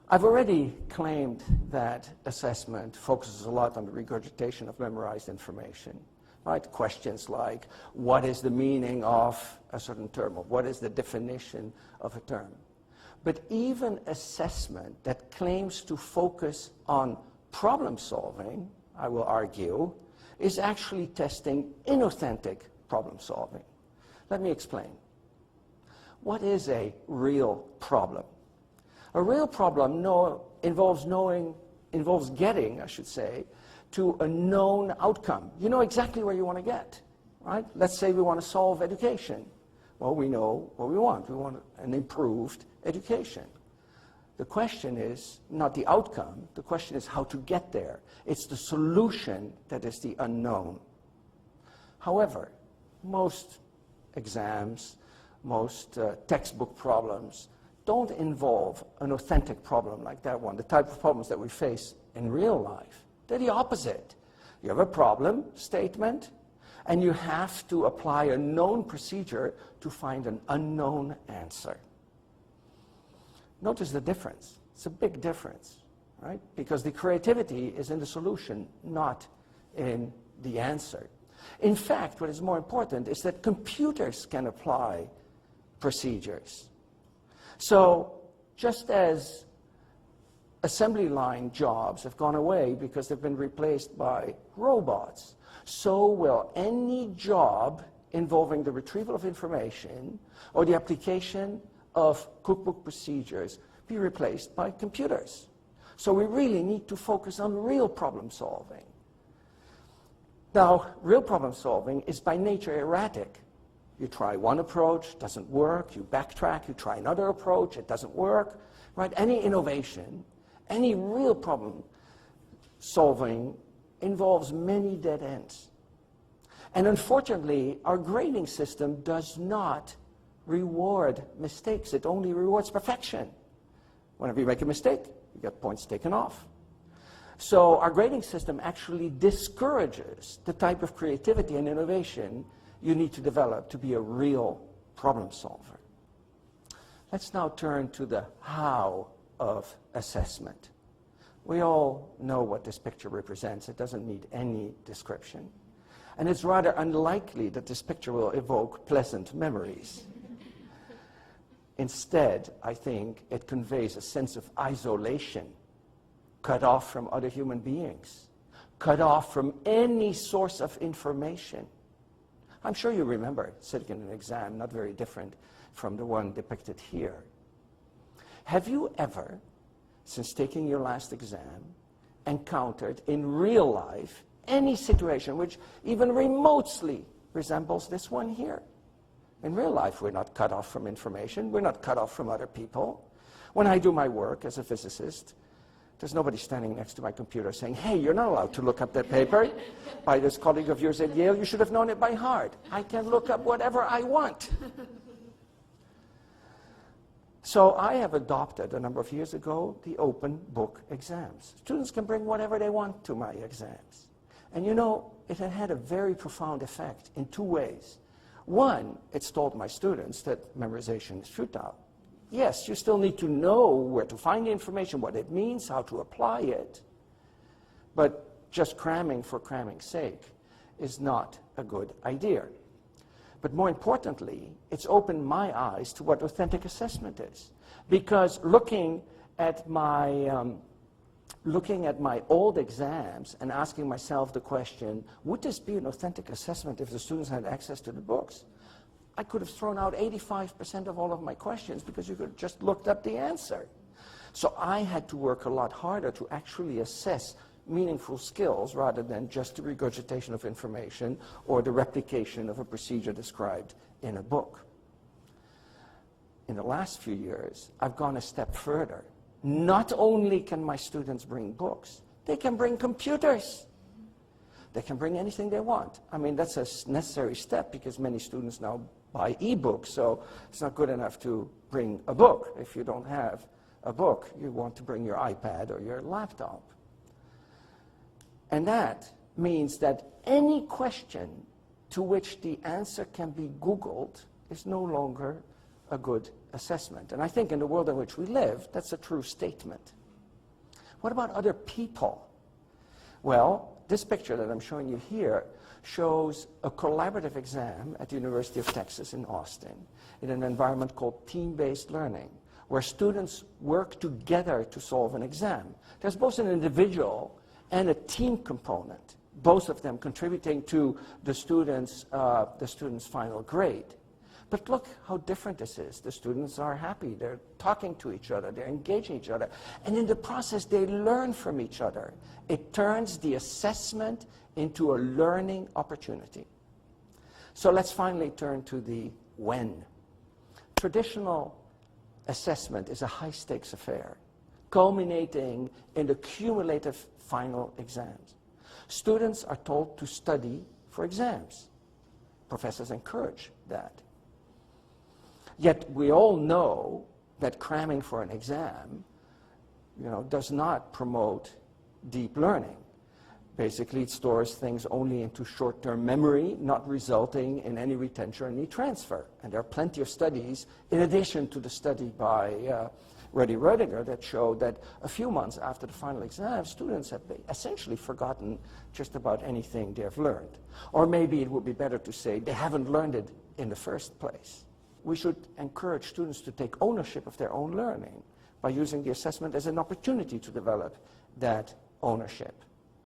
I've already claimed that assessment focuses a lot on the regurgitation of memorized information, right? Questions like, what is the meaning of a certain term, or what is the definition of a term? But even assessment that claims to focus on problem solving, I will argue, is actually testing inauthentic problem solving. Let me explain. What is a real problem? A real problem involves getting, I should say, to a known outcome. You know exactly where you want to get, right? Let's say we want to solve education. Well, we know what we want. We want an improved education. The question is not the outcome. The question is how to get there. It's the solution that is the unknown. However, most exams, most textbook problems don't involve an authentic problem like that one, the type of problems that we face in real life. They're the opposite. You have a problem statement, and you have to apply a known procedure to find an unknown answer. Notice the difference. It's a big difference, right? Because the creativity is in the solution, not in the answer. In fact, what is more important is that computers can apply procedures. So just as assembly line jobs have gone away because they've been replaced by robots, so will any job involving the retrieval of information or the application of cookbook procedures be replaced by computers. So we really need to focus on real problem solving. Now, real problem solving is by nature erratic. You try one approach, doesn't work, you backtrack, you try another approach, it doesn't work, right? Any innovation, any real problem solving involves many dead ends. And unfortunately, our grading system does not reward mistakes. It only rewards perfection. Whenever you make a mistake, you get points taken off. So our grading system actually discourages the type of creativity and innovation you need to develop to be a real problem solver. Let's now turn to the how of assessment. We all know what this picture represents. It doesn't need any description. And it's rather unlikely that this picture will evoke pleasant memories. Instead, I think it conveys a sense of isolation, cut off from other human beings, cut off from any source of information. I'm sure you remember sitting in an exam, not very different from the one depicted here. Have you ever, since taking your last exam, encountered in real life any situation which even remotely resembles this one here? In real life, we're not cut off from information. We're not cut off from other people. When I do my work as a physicist, there's nobody standing next to my computer saying, hey, you're not allowed to look up that paper by this colleague of yours at Yale. You should have known it by heart. I can look up whatever I want. So I have adopted, a number of years ago, the open book exams. Students can bring whatever they want to my exams. And you know, it had a very profound effect in two ways. One, it's taught my students that memorization is shootout. Yes, you still need to know where to find the information, what it means, how to apply it. But just cramming for cramming's sake is not a good idea. But more importantly, it's opened my eyes to what authentic assessment is. Because looking at my old exams and asking myself the question, would this be an authentic assessment if the students had access to the books? I could have thrown out 85% of all of my questions because you could have just looked up the answer. So I had to work a lot harder to actually assess meaningful skills rather than just the regurgitation of information or the replication of a procedure described in a book. In the last few years, I've gone a step further. Not only can my students bring books, they can bring computers. They can bring anything they want. I mean, that's a necessary step because many students now buy e-books, so it's not good enough to bring a book. If you don't have a book, you want to bring your iPad or your laptop. And that means that any question to which the answer can be Googled is no longer a good assessment. And I think in the world in which we live, that's a true statement. What about other people? Well, this picture that I'm showing you here shows a collaborative exam at the University of Texas in Austin in an environment called team-based learning, where students work together to solve an exam. There's both an individual and a team component, both of them contributing to the student's final grade. But look how different this is. The students are happy. They're talking to each other. They're engaging each other. And in the process, they learn from each other. It turns the assessment into a learning opportunity. So let's finally turn to the when. Traditional assessment is a high-stakes affair, culminating in the cumulative final exams. Students are told to study for exams. Professors encourage that. Yet we all know that cramming for an exam, does not promote deep learning. Basically, it stores things only into short-term memory, not resulting in any retention or any transfer. And there are plenty of studies, in addition to the study by Reddy Rödiger, that showed that a few months after the final exam, students have essentially forgotten just about anything they have learned. Or maybe it would be better to say they haven't learned it in the first place. We should encourage students to take ownership of their own learning by using the assessment as an opportunity to develop that ownership.